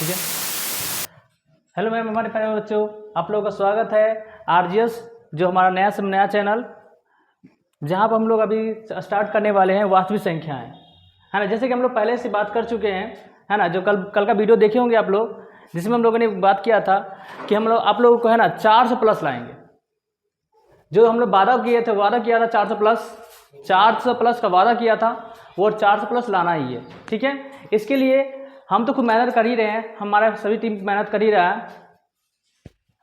ठीक है। Hello ma'am, हमारे प्यारे बच्चों, आप लोगों का स्वागत है आरजीएस, जो हमारा नया चैनल, जहाँ पर हम लोग अभी स्टार्ट करने वाले हैं वास्तविक संख्याएं, है ना। जैसे कि हम लोग पहले से बात कर चुके हैं, है ना। जो कल का वीडियो देखे होंगे आप लोग, जिसमें हम लोगों ने बात किया था कि हम लोग आप लोगों को, है ना, 400 प्लस लाएंगे। जो हम लोग वादा किया था 400 प्लस का वादा किया था, वो 400 प्लस लाना ही है। ठीक है। इसके लिए हम तो खूब मेहनत कर ही रहे हैं, हमारा सभी टीम मेहनत कर ही रहा है,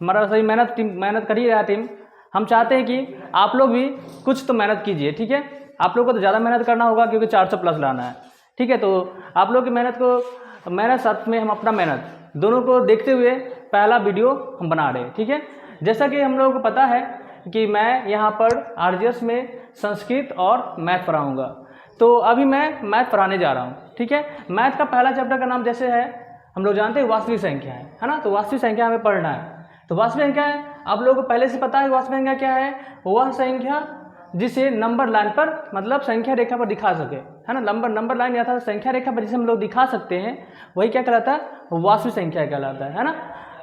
मेहनत कर ही रहा है टीम। हम चाहते हैं कि आप लोग भी कुछ तो मेहनत कीजिए। ठीक है। आप लोग को तो ज़्यादा मेहनत करना होगा क्योंकि 400 प्लस लाना है। ठीक है। तो आप लोग की मेहनत साथ में हम अपना मेहनत दोनों को देखते हुए पहला वीडियो हम बना रहे हैं। ठीक है। जैसा कि हम लोगों को पता है कि मैं यहाँ पर आरजीएस में संस्कृत और मैथ पढ़ाऊँगा, तो अभी मैं मैथ पढ़ाने जा रहा हूँ। ठीक है। मैथ का पहला चैप्टर का नाम जैसे है, हम लोग जानते हैं वास्तविक संख्या है ना। तो वास्तविक संख्या हमें पढ़ना है। तो वास्तविक संख्या है, आप लोगों को पहले से पता है वास्तविक संख्या क्या है। वह संख्या जिसे नंबर लाइन पर, मतलब संख्या रेखा पर दिखा सके, है ना। नंबर लाइन या था संख्या रेखा पर जिसे हम लोग दिखा सकते हैं, वही क्या कहलाता है, वास्तविक संख्या कहलाता है ना।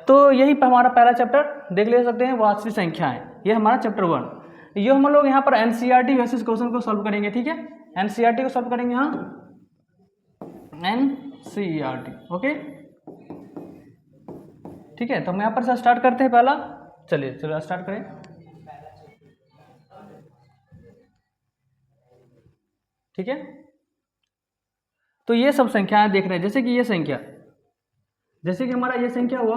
तो यही हमारा पहला चैप्टर देख ले सकते हैं, वास्तविक संख्याएं। ये हमारा चैप्टर 1। ये हम लोग यहाँ पर एनसीईआरटी बेसिस क्वेश्चन को सॉल्व करेंगे। ठीक है। एनसीईआरटी को सॉल्व करेंगे, हाँ, एनसीईआरटी। ओके, ठीक है। तो हम यहाँ पर से स्टार्ट करते हैं पहला। चलिए स्टार्ट करें। ठीक है। तो ये सब संख्याएं देख रहे हैं, जैसे कि ये संख्या, जैसे कि हमारा ये संख्या हुआ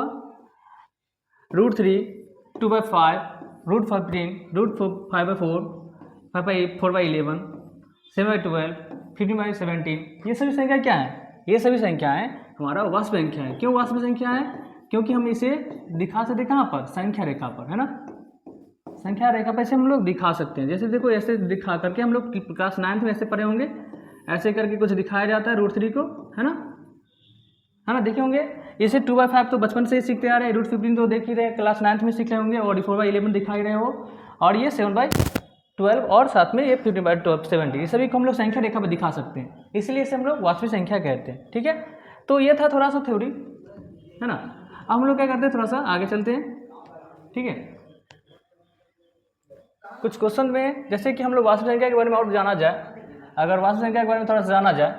√3, 2/5, √15, √5/4, 5/4/11, 7/12, 15/17। ये सभी संख्या क्या है? ये सभी संख्याएं हमारा वास्तविक संख्या है। क्यों वास्तविक संख्या है? क्योंकि हम इसे दिखा सकते कहाँ पर, संख्या रेखा पर, है ना। संख्या रेखा पर इसे हम लोग दिखा सकते हैं। जैसे देखो, ऐसे दिखा करके हम लोग क्लास 9th में ऐसे पढ़े होंगे, ऐसे करके कुछ दिखाया जाता है √3 को, है ना, देखे होंगे। इसे 2/5 तो बचपन से ही सीखते आ रहे हैं, √15 तो देख ही रहे, क्लास 9th में सीख रहे होंगे, और 4/11 दिखा ही रहे हो, और ये 7/12 और साथ में ये 15/70, ये सभी को हम लोग संख्या रेखा पर दिखा सकते हैं, इसलिए इसे हम लोग वास्तविक संख्या कहते हैं। ठीक है। तो ये था थोड़ा सा थ्योरी, है ना। अब हम लोग क्या करते हैं, थोड़ा सा आगे चलते हैं। ठीक है। कुछ क्वेश्चन में, जैसे कि हम लोग वास्तविक संख्या के बारे में और जाना जाए, अगर वास्तविक संख्या के बारे में थोड़ा सा जाना जाए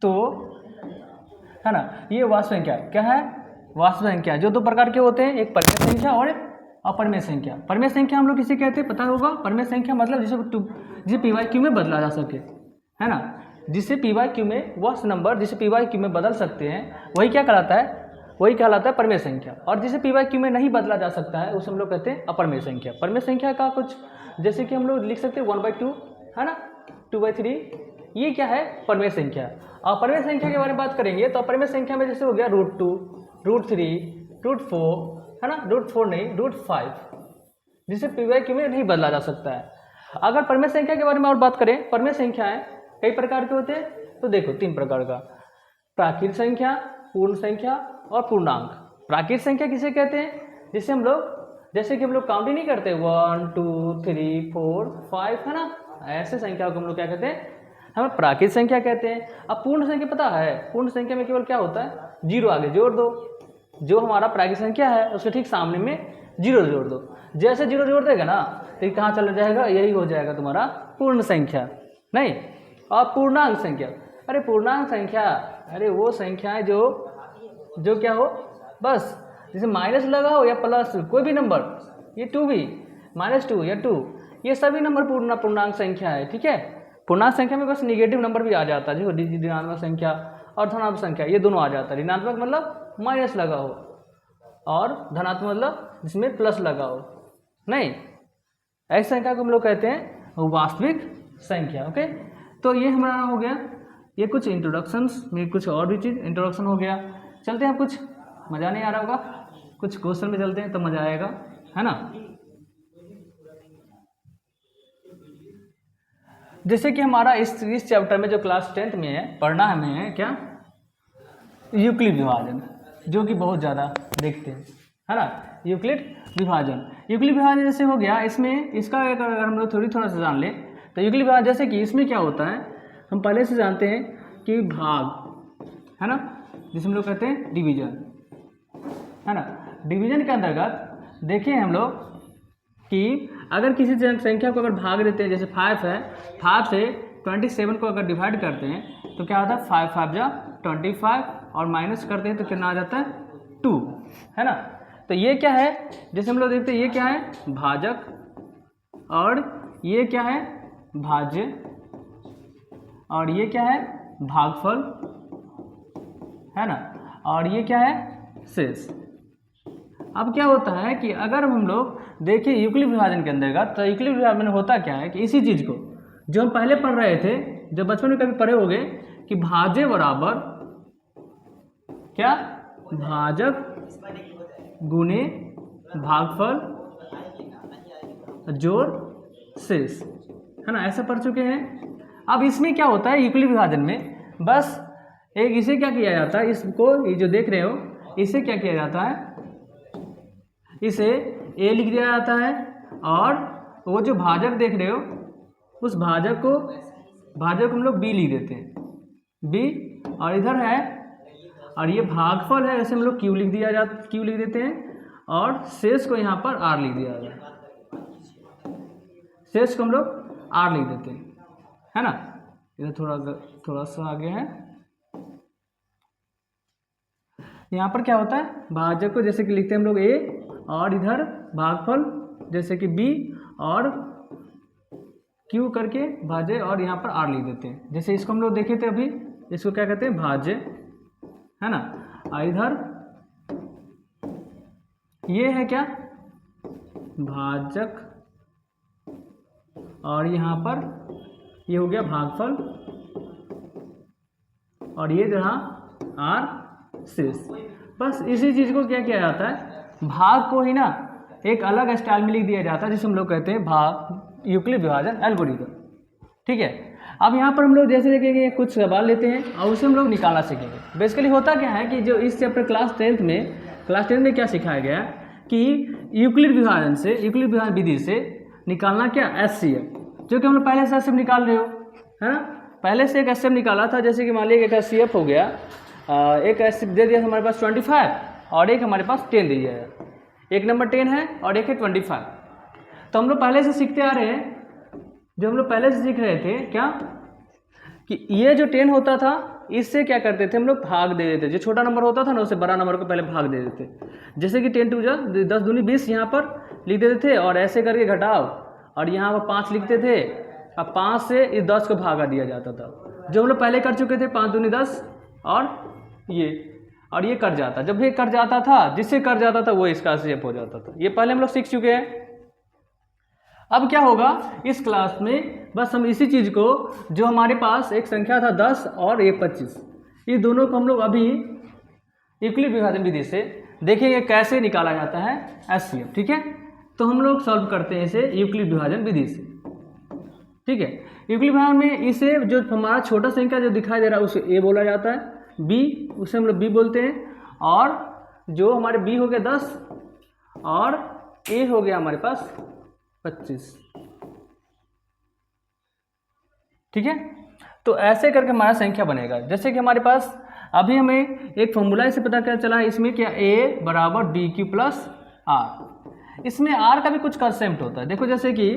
तो, है ना, ये वास्तविक संख्या क्या है? वास्तविक संख्या जो दो प्रकार के होते हैं, एक परिमेय संख्या और एक अपरिमेय संख्या। परिमेय संख्या हम लोग किसे कहते हैं पता होगा? परिमेय संख्या मतलब जिसे p/q में बदला जा सके, है ना। जिसे p/q में, वह नंबर जिसे p/q में बदल सकते हैं, वही क्या कहलाता है? वही कहलाता है परिमेय संख्या। और जिसे p/q में नहीं बदला जा सकता है, उसे हम लोग कहते हैं अपरिमेय संख्या। परिमेय संख्या का कुछ, जैसे कि हम लोग लिख सकते हैं 1/2, है ना, 2/3, ये क्या है? परिमेय संख्या। और परिमेय संख्या के बारे में बात करेंगे तो परिमेय संख्या में जैसे हो गया √2, √3, √4, है ना, √4 नहीं, √5, जिसे p/q में नहीं बदला जा सकता है। अगर परिमेय संख्या के बारे में और बात करें, परिमेय संख्याएं कई प्रकार के होते हैं। तो देखो 3 प्रकार का, प्राकृत संख्या, पूर्ण संख्या और पूर्णांक। प्राकृत संख्या किसे कहते हैं? जिसे हम लोग, जैसे कि हम लोग काउंटिंग नहीं करते 1 2 3 4 5, है ना, ऐसे संख्या को हम लोग क्या कहते हैं? हमें प्राकृत संख्या कहते हैं। अब पूर्ण संख्या पता है? पूर्ण संख्या में केवल क्या होता है, 0 आगे जोड़ दो। जो हमारा प्राकृत संख्या है उसके ठीक सामने में 0 जोड़ दो। जैसे 0 जोड़ देगा ना, तो ये कहाँ चला जाएगा? यही हो जाएगा तुम्हारा पूर्ण संख्या। नहीं, और पूर्णांक संख्या, अरे पूर्णांक संख्या, अरे वो संख्याएं जो क्या हो, बस जैसे माइनस लगा हो या प्लस, कोई भी नंबर, ये 2 भी, -2 या 2, ये सभी नंबर पूर्णांक संख्या है। ठीक है। पूर्णांक संख्या में बस निगेटिव नंबर भी आ जाता है, जो ऋणात्मक संख्या और धनात्मक संख्या, ये दोनों आ जाता है। ऋणात्मक मतलब माइनस लगा हो, और धनात्मक मतलब जिसमें प्लस लगा हो। नहीं, ऐसी संख्या को हम लोग कहते हैं वास्तविक संख्या। ओके। तो ये हमारा हो गया, ये कुछ इंट्रोडक्शंस में, कुछ और भी चीज़ इंट्रोडक्शन हो गया। चलते हैं, कुछ मज़ा नहीं आ रहा होगा, कुछ क्वेश्चन में चलते हैं तो मज़ा आएगा, है ना। जैसे कि हमारा इस चैप्टर में जो क्लास 10th में है, पढ़ना हमें है क्या, यूक्लिड विभाजन, जो कि बहुत ज़्यादा देखते हैं, है ना। यूक्लिड विभाजन जैसे हो गया, इसमें इसका अगर हम लोग थोड़ा सा जान लें तो यूक्लिड विभाजन, जैसे कि इसमें क्या होता है, हम पहले से जानते हैं कि भाग, है ना, जिसे हम लोग कहते हैं डिवीजन, है ना। डिवीजन के अंतर्गत देखें हम लोग कि अगर किसी संख्या को अगर भाग देते हैं, जैसे 5 है, 5 से 27 को अगर डिवाइड करते हैं तो क्या होता है 5 5 जा 25 और माइनस करते हैं तो कितना आ जाता है 2, है ना। तो ये क्या है, जैसे हम लोग देखते हैं ये क्या है भाजक और ये क्या है भाज्य और ये क्या है भागफल, है ना, और ये क्या है शेष। अब क्या होता है कि अगर हम लोग देखें यूक्लिड विभाजन के अंतर्गत, तो यूक्लिड विभाजन में होता क्या है कि इसी चीज़ को जो हम पहले पढ़ रहे थे, जब बचपन में कभी पढ़े होंगे कि भाज्य बराबर क्या भाजक गुणे भागफल जोड़ शेष, है ना, ऐसा पढ़ चुके हैं। अब इसमें क्या होता है यूक्लिड विभाजन में, बस एक इसे क्या किया जाता है, इसको ये जो देख रहे हो इसे क्या किया जाता है, इसे a लिख दिया जाता है और वो जो भाजक देख रहे हो उस भाजक को हम लोग b लिख देते हैं, b, और इधर है और ये भागफल है, ऐसे हम लोग q लिख देते हैं और शेष को यहाँ पर r लिख दिया जाता है, शेष को हम लोग r लिख देते हैं, है ना। इधर थोड़ा सा आगे है, यहाँ पर क्या होता है भाजक को जैसे कि लिखते हैं हम लोग a और इधर भागफल जैसे कि b और q करके भाज्य और यहाँ पर r लिख देते हैं। जैसे इसको हम लोग देखे थे अभी, इसको क्या कहते हैं भाज्य, है ना, और इधर ये है क्या भाजक और यहाँ पर ये हो गया भागफल और ये जहाँ r शेष। बस इसी चीज़ को क्या किया जाता है, भाग को ही ना एक अलग स्टाइल में लिख दिया जाता है जिसे हम लोग कहते हैं भाग यूक्लिड विभाजन एल्गोरिथम, ठीक है। अब यहाँ पर हम लोग जैसे देखेंगे कुछ सवाल लेते हैं और उसे हम लोग निकालना सीखेंगे। बेसिकली होता क्या है कि जो इस चैप्टर क्लास 10 में क्या सिखाया गया कि यूक्लिड विभाजन विधि से निकालना क्या HCF, जो कि हम लोग पहले से HCF निकाल रहे हो, है ना। पहले से एक HCF निकाला था, जैसे कि मान लीजिए एक HCF हो गया, एक HCF दे दिया हमारे पास 25 और एक हमारे पास 10 दे दिया है, एक नंबर 10 है और एक है 25। तो हम लोग पहले से सीखते आ रहे हैं, जो हम लोग पहले से सीख रहे थे क्या कि ये जो 10 होता था इससे क्या करते थे हम लोग भाग दे देते, जो छोटा नंबर होता था ना उसे बड़ा नंबर को पहले भाग दे देते। जैसे कि 10 2 10 दूनी 20 यहाँ पर लिख देते थे और ऐसे करके घटाओ और यहाँ पर 5 लिखते थे। अब 5 से इस 10 को भागा दिया जाता था, जो हम लोग पहले कर चुके थे, 5 दूनी 10 और ये कट जाता, जब ये कट जाता था, जिससे कट जाता था वो इसका शेप हो जाता था। ये पहले हम लोग सीख चुके हैं। अब क्या होगा इस क्लास में, बस हम इसी चीज़ को जो हमारे पास एक संख्या था 10 और एक 25, ये दोनों को हम लोग अभी यूक्लिड विभाजन विधि से देखेंगे कैसे निकाला जाता है HCF, ठीक है। तो हम लोग सॉल्व करते हैं इसे यूक्लिड विभाजन विधि से, ठीक है। यूक्लिड विभाजन में इसे जो हमारा छोटा संख्या जो दिखाई दे रहा है उसे a बोला जाता है, b उसे हम लोग b बोलते हैं, और जो हमारे b हो गया 10 और a हो गया हमारे पास 25, ठीक है। तो ऐसे करके हमारा संख्या बनेगा। जैसे कि हमारे पास अभी हमें एक फॉर्मूला से पता क्या चला, इसमें क्या a बराबर dq प्लस r, इसमें r का भी कुछ कंसेप्ट होता है। देखो जैसे कि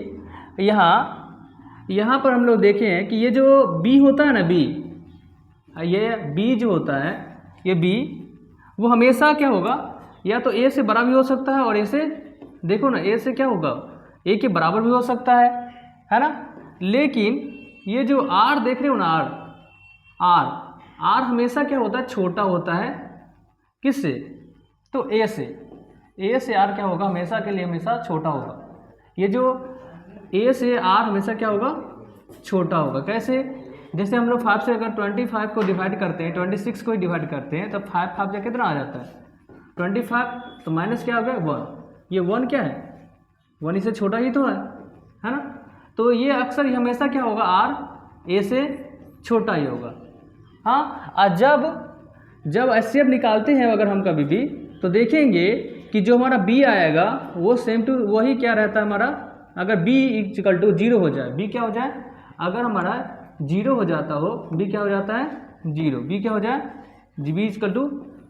यहाँ पर हम लोग देखे हैं कि ये जो b होता है ना, ये b जो होता है, ये b वो हमेशा क्या होगा, या तो a से बड़ा भी हो सकता है और a से, देखो ना, a से क्या होगा a के बराबर भी हो सकता है ना। लेकिन ये जो r देख रहे हो ना, r हमेशा क्या होता है, छोटा होता है, किससे, तो a से r क्या होगा, हमेशा के लिए हमेशा छोटा होगा। ये जो a से r हमेशा क्या होगा, छोटा होगा। कैसे, जैसे हम लोग 5 से अगर 25 को डिवाइड करते हैं, 26 को डिवाइड करते हैं, तब 5 5 कितना आ जाता है 25, तो माइनस क्या हो गया 1, ये 1 क्या है, 1 इससे छोटा ही तो है ना। तो ये अक्सर हमेशा क्या होगा, r a से छोटा ही होगा। हाँ, और जब HCF निकालते हैं अगर हम कभी भी, तो देखेंगे कि जो हमारा b आएगा वो सेम टू वही क्या रहता है हमारा, अगर b इक्वल टू 0 हो जाए, b क्या हो जाए, अगर हमारा 0 हो जाता हो, b क्या हो जाता है 0, b क्या हो जाए बी इक्वल टू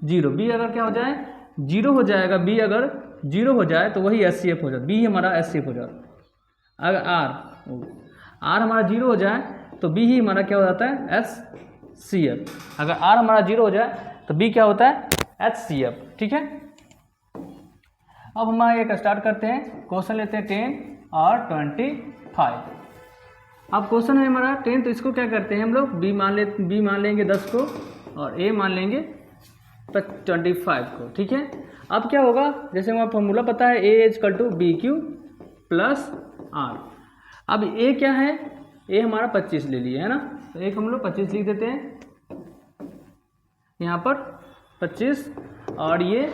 0, बी अगर क्या हो जाए 0 हो जाएगा, बी अगर 0 हो जाए तो वही HCF हो जाए, बी हमारा HCF हो जाए। अगर आर हमारा 0 हो जाए तो बी ही हमारा क्या हो जाता है HCF। अगर आर हमारा 0 हो जाए तो बी क्या होता है HCF। ठीक है, अब हम एक स्टार्ट करते हैं, क्वेश्चन लेते हैं 10 और 25। अब क्वेश्चन है हमारा 10, तो इसको क्या करते हैं हम लोग बी मान लेंगे 10 को और ए मान लेंगे 25 को। ठीक है, अब क्या होगा, जैसे हमारा फॉर्मूला पता है A equal to B Q plus R. अब ए क्या है, ए हमारा 25 ले लिए है ना, तो एक हम लोग 25 लिख देते हैं यहाँ पर 25, और ये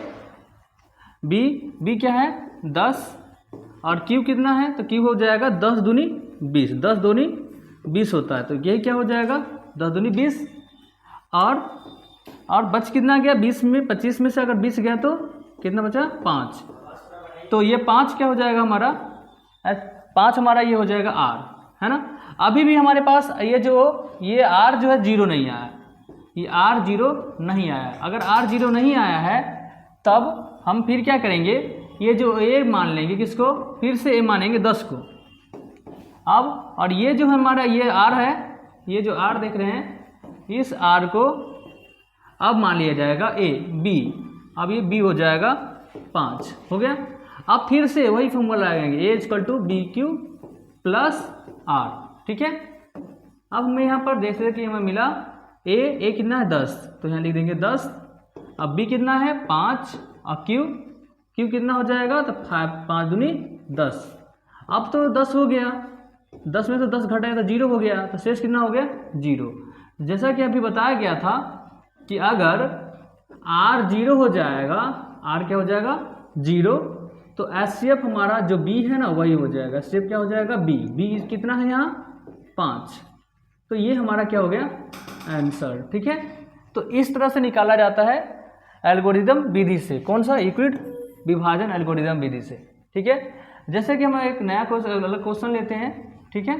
बी क्या है 10, और क्यू कितना है, तो क्यू हो जाएगा 10 दूनी 20, 10 दूनी 20 होता है, तो यही क्या हो जाएगा 10 दूनी 20, और बच कितना गया 20 में, 25 में से अगर 20 गया तो कितना बचा 5, तो ये 5 क्या हो जाएगा हमारा 5 हमारा ये हो जाएगा आर, है ना। अभी भी हमारे पास ये आर जो है 0 नहीं आया, ये आर 0 नहीं आया। अगर आर 0 नहीं आया है तब हम फिर क्या करेंगे, ये जो ए मान लेंगे किसको, फिर से ए मानेंगे 10 को। अब और ये जो हमारा ये आर है, ये जो आर देख रहे हैं, इस आर को अब मान लिया जाएगा ए बी, अब ये बी हो जाएगा 5 हो गया। अब फिर से वही फॉर्मूला लगाएंगे A equal to B Q plus R. ठीक है, अब हमें यहाँ पर देख रहे कि हमें मिला ए कितना है 10, तो यहाँ लिख देंगे 10। अब बी कितना है 5, और क्यू कितना हो जाएगा, तो 5 दूनी 10। अब तो 10 हो गया, 10 में तो 10 घटाया तो 0 हो गया, तो शेष कितना हो गया 0। जैसा कि अभी बताया गया था कि अगर R 0 हो जाएगा, R क्या हो जाएगा 0, तो HCF हमारा जो B है ना वही हो जाएगा, HCF क्या हो जाएगा B कितना है यहाँ 5, तो ये हमारा क्या हो गया आंसर। ठीक है, तो इस तरह से निकाला जाता है एल्गोरिदम विधि से, कौन सा यूक्लिड विभाजन एल्गोरिदम विधि से। ठीक है, जैसे कि हम एक नया अलग क्वेश्चन लेते हैं। ठीक है,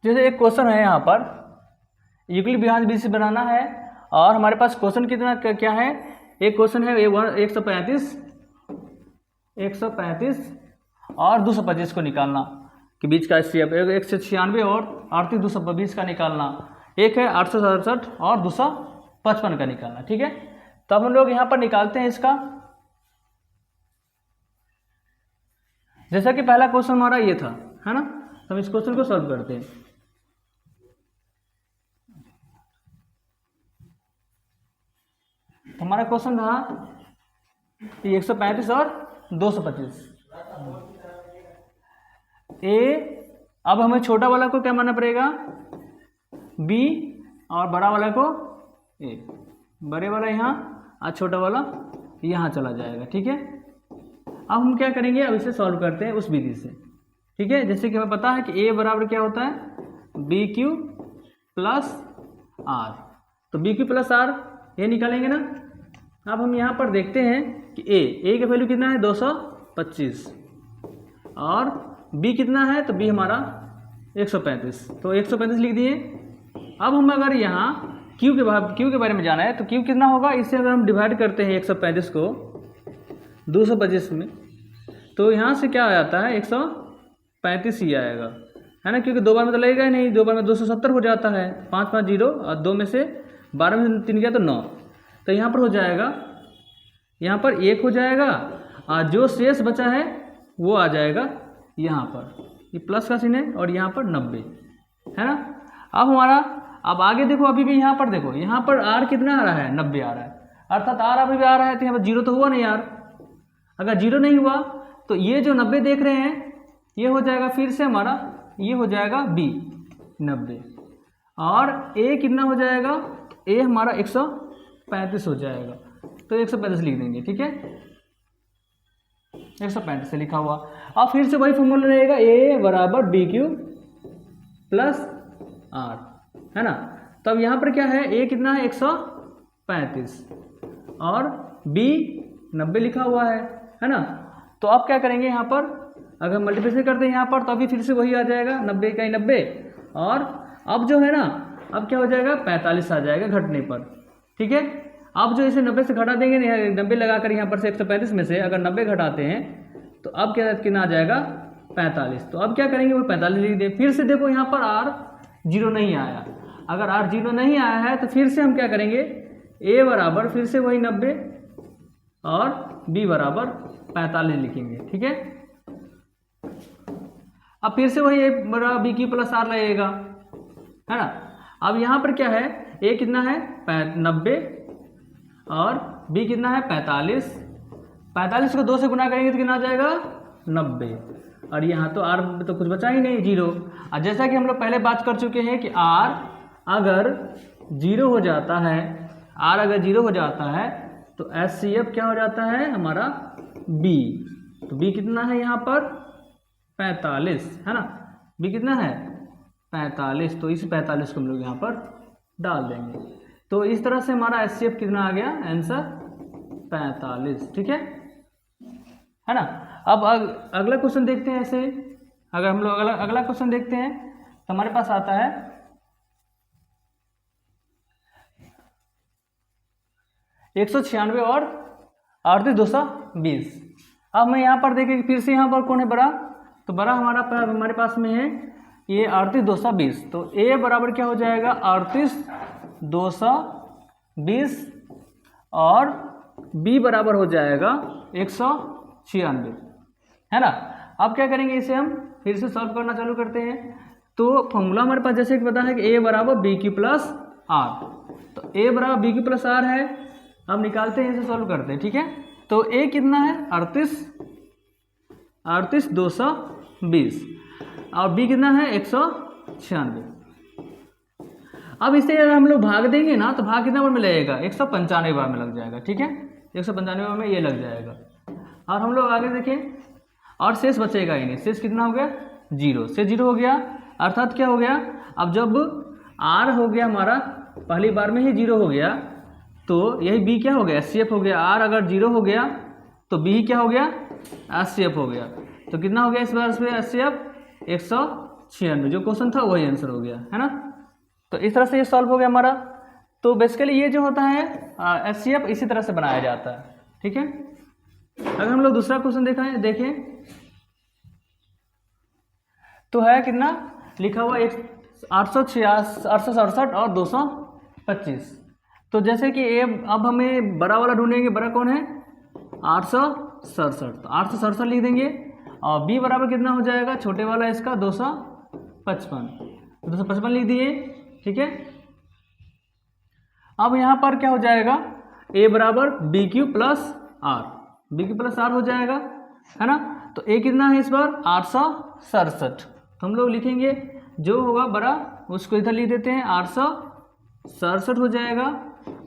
जैसे एक क्वेश्चन है यहाँ पर यूक्लिड विभाजन विधि से बनाना है, और हमारे पास क्वेश्चन कितना क्या है, एक क्वेश्चन है 135 और 225 को निकालना के बीच का HCF, 196 और 38 220 का निकालना, एक है 867 और 255 का निकालना। ठीक है, तब हम लोग यहाँ पर निकालते हैं इसका। जैसा कि पहला क्वेश्चन हमारा ये था, है ना, तो हम इस क्वेश्चन को सॉल्व करते हैं। तो हमारा क्वेश्चन था 135 और 225 ए। अब हमें छोटा वाला को क्या मानना पड़ेगा बी, और बड़ा वाला को ए, बड़े वाला यहाँ और छोटा वाला यहाँ चला जाएगा। ठीक है, अब हम क्या करेंगे, अब इसे सॉल्व करते हैं उस विधि से। ठीक है, जैसे कि हमें पता है कि ए बराबर क्या होता है बी क्यू प्लस आर, तो बी क्यू प्लस आर ये निकालेंगे ना। अब हम यहाँ पर देखते हैं कि ए का वैल्यू कितना है 225, और बी कितना है, तो बी हमारा 135, तो 135 लिख दिए। अब हम अगर यहाँ क्यू के बारे में जाना है, तो क्यू कितना होगा, इससे अगर हम डिवाइड करते हैं 135 को 225 में, तो यहाँ से क्या आ जाता है 135 ही आएगा, है ना, क्योंकि 2 बार में तो लगेगा ही नहीं, 2 बार में 270 हो जाता है, 5 5 0 और 2 में से 12 में 3 गया तो 9, तो यहाँ पर हो जाएगा, यहाँ पर 1 हो जाएगा, और जो शेष बचा है वो आ जाएगा यहाँ पर, ये प्लस का चिन्ह है, और यहाँ पर 90, है ना। अब हमारा अब आगे देखो, अभी भी यहाँ पर देखो, यहाँ पर R कितना आ रहा है 90 आ रहा है, अर्थात R अभी भी आ रहा है, तो यहाँ पर 0 तो हुआ नहीं यार। अगर 0 नहीं हुआ तो ये जो 90 देख रहे हैं ये हो जाएगा फिर से हमारा, ये हो जाएगा B 90, और A कितना हो जाएगा, A हमारा 135 हो जाएगा, तो 135 लिख देंगे। ठीक है, 135 से लिखा हुआ। अब फिर से वही फॉर्मूला रहेगा A बराबर बी क्यू प्लस आर, है ना। तब यहाँ पर क्या है, A कितना है 135 और B 90 लिखा हुआ है ना। तो अब क्या करेंगे, यहाँ पर अगर मल्टीप्लिकेशन करते हैं यहाँ पर, तो अभी फिर से वही आ जाएगा 90 का 90, और अब जो है ना अब क्या हो जाएगा 45 आ जाएगा घटने पर, ठीक है। अब जो इसे 90 से घटा देंगे, 90 लगाकर यहाँ पर से 135 में से अगर 90 घटाते हैं तो अब क्या कितना आ जाएगा 45। तो अब क्या करेंगे वो 45 लिख दें। फिर से देखो यहाँ पर R 0 नहीं आया, अगर R 0 नहीं आया है तो फिर से हम क्या करेंगे, A बराबर फिर से वही 90 और B बराबर 45 लिखेंगे, ठीक है। अब फिर से वही A बराबर B की प्लस R लगेगा, है ना। अब यहाँ पर क्या है, A कितना है 90 और B कितना है 45। 45 को 2 से गुना करेंगे तो कितना आ जाएगा 90, और यहाँ तो R तो कुछ बचा ही नहीं 0। और जैसा कि हम लोग पहले बात कर चुके हैं कि R अगर 0 हो जाता है, R अगर 0 हो जाता है तो HCF क्या हो जाता है हमारा B। तो B कितना है यहाँ पर 45, है ना। B कितना है 45, तो इस 45 को हम लोग यहाँ पर डाल देंगे। तो इस तरह से हमारा HCF कितना आ गया आंसर 45, ठीक है ना। अब अगला क्वेश्चन देखते हैं। ऐसे अगर हम लोग अगला क्वेश्चन देखते हैं तो हमारे पास आता है 196 और 38,220। अब मैं यहाँ पर देखें फिर से यहाँ पर कौन है बड़ा, तो बड़ा हमारे पास में है ये 38,220। तो A बराबर क्या हो जाएगा 38,220 और B बराबर हो जाएगा 196, है ना। अब क्या करेंगे, इसे हम फिर से सॉल्व करना चालू करते हैं। तो फॉर्मूला हमारे पास जैसे कि पता है कि A बराबर B की प्लस R, तो A बराबर B की प्लस R है। अब निकालते हैं, इसे सॉल्व करते हैं, ठीक है। तो A कितना है 38,220 और B कितना है 196। अब इसे अगर हम लोग भाग देंगे ना तो भाग कितना बार में लगेगा 195 बार में लग जाएगा, ठीक है। 195 बार में ये लग जाएगा। और हम लोग आगे देखें, और शेष बचेगा ही नहीं। शेष कितना हो गया 0 से 0 हो गया, अर्थात क्या हो गया, अब जब R हो गया हमारा पहली बार में ही 0 हो गया तो यही B क्या हो गया HCF हो गया। R अगर 0 हो गया तो B क्या हो गया HCF हो गया। तो कितना हो गया इस बार पे HCF 196, जो क्वेश्चन था वही आंसर हो गया, है ना। तो इस तरह से ये सॉल्व हो गया हमारा। तो बेसिकली ये जो होता है HCF इसी तरह से बनाया जाता है, ठीक है। अगर हम लोग दूसरा क्वेश्चन देखें तो है कितना लिखा हुआ 867 और 225। तो जैसे कि अब हमें बड़ा वाला ढूंढेंगे, बड़ा कौन है 867, तो 867 लिख देंगे। और B बराबर कितना हो जाएगा छोटे वाला इसका 255 लिख दिए, ठीक है। अब यहाँ पर क्या हो जाएगा A बराबर BQ plus R, BQ plus R हो जाएगा, है ना। तो A कितना है इस बार 867, तो हम लोग लिखेंगे जो होगा बड़ा उसको इधर लिख देते हैं 867 हो जाएगा।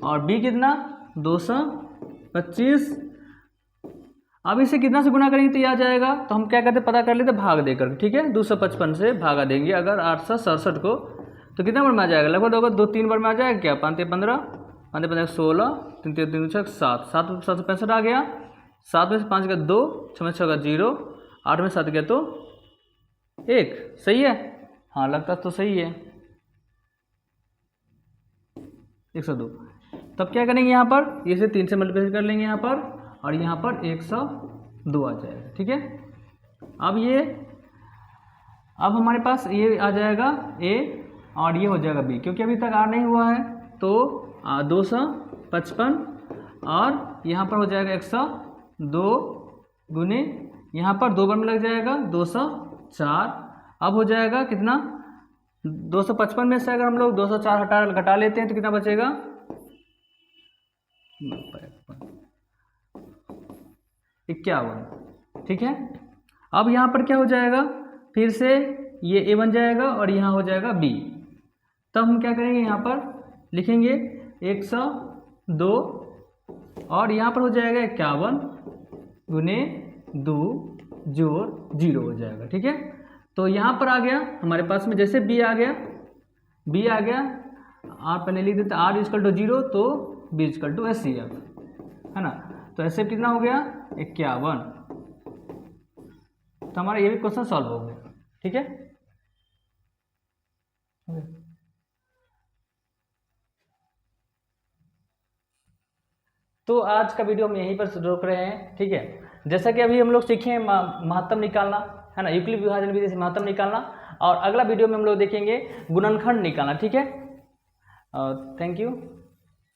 और B कितना 225। अब इसे कितना से गुना करेंगे तो ये आ जाएगा, तो हम क्या करते पता कर लेते भाग देकर, ठीक है। 255 से भागा देंगे अगर 867 को, तो कितना बार में आ जाएगा, लगभग होगा 2-3 बार में आ जाएगा क्या, 5 15 16 3 3 3 6 7 765 आ गया। 7 में से 5 गया 2, 6 में 6 का 0, 8 में 7 गया तो 1, सही है। हाँ लगता तो सही है 102। तब क्या करेंगे यहाँ पर ये से 3 से मल्टीप्लाई कर लेंगे यहाँ पर, और यहाँ पर 102 आ जाएगा, ठीक है। अब हमारे पास ये आ जाएगा A और ये हो जाएगा B, क्योंकि अभी तक R नहीं हुआ है। तो 255 और यहाँ पर हो जाएगा 102 गुने यहाँ पर 2 बार में लग जाएगा 204। अब हो जाएगा कितना 255 में से अगर हम लोग 204 घटा लेते हैं तो कितना बचेगा 51, ठीक है। अब यहाँ पर क्या हो जाएगा फिर से ये A बन जाएगा और यहाँ हो जाएगा B। तब हम क्या करेंगे यहाँ पर लिखेंगे 102 और यहाँ पर हो जाएगा 51 गुने 2 जोड़ 0 हो जाएगा, ठीक है। तो यहाँ पर आ गया हमारे पास में जैसे B आ गया R पहले लिख देते R इक्वल टू 0 तो B इक्वल टू HCF, है ना। तो ऐसे कितना हो गया 51। तो हमारा ये भी क्वेश्चन सॉल्व हो गया, ठीक है। तो आज का वीडियो हम यहीं पर रोक रहे हैं, ठीक है। जैसा कि अभी हम लोग सीखे हैं महत्तम निकालना, है ना, यूक्लिड विभाजन विधि से महत्तम निकालना, और अगला वीडियो में हम लोग देखेंगे गुणनखंड निकालना, ठीक है। Thank you.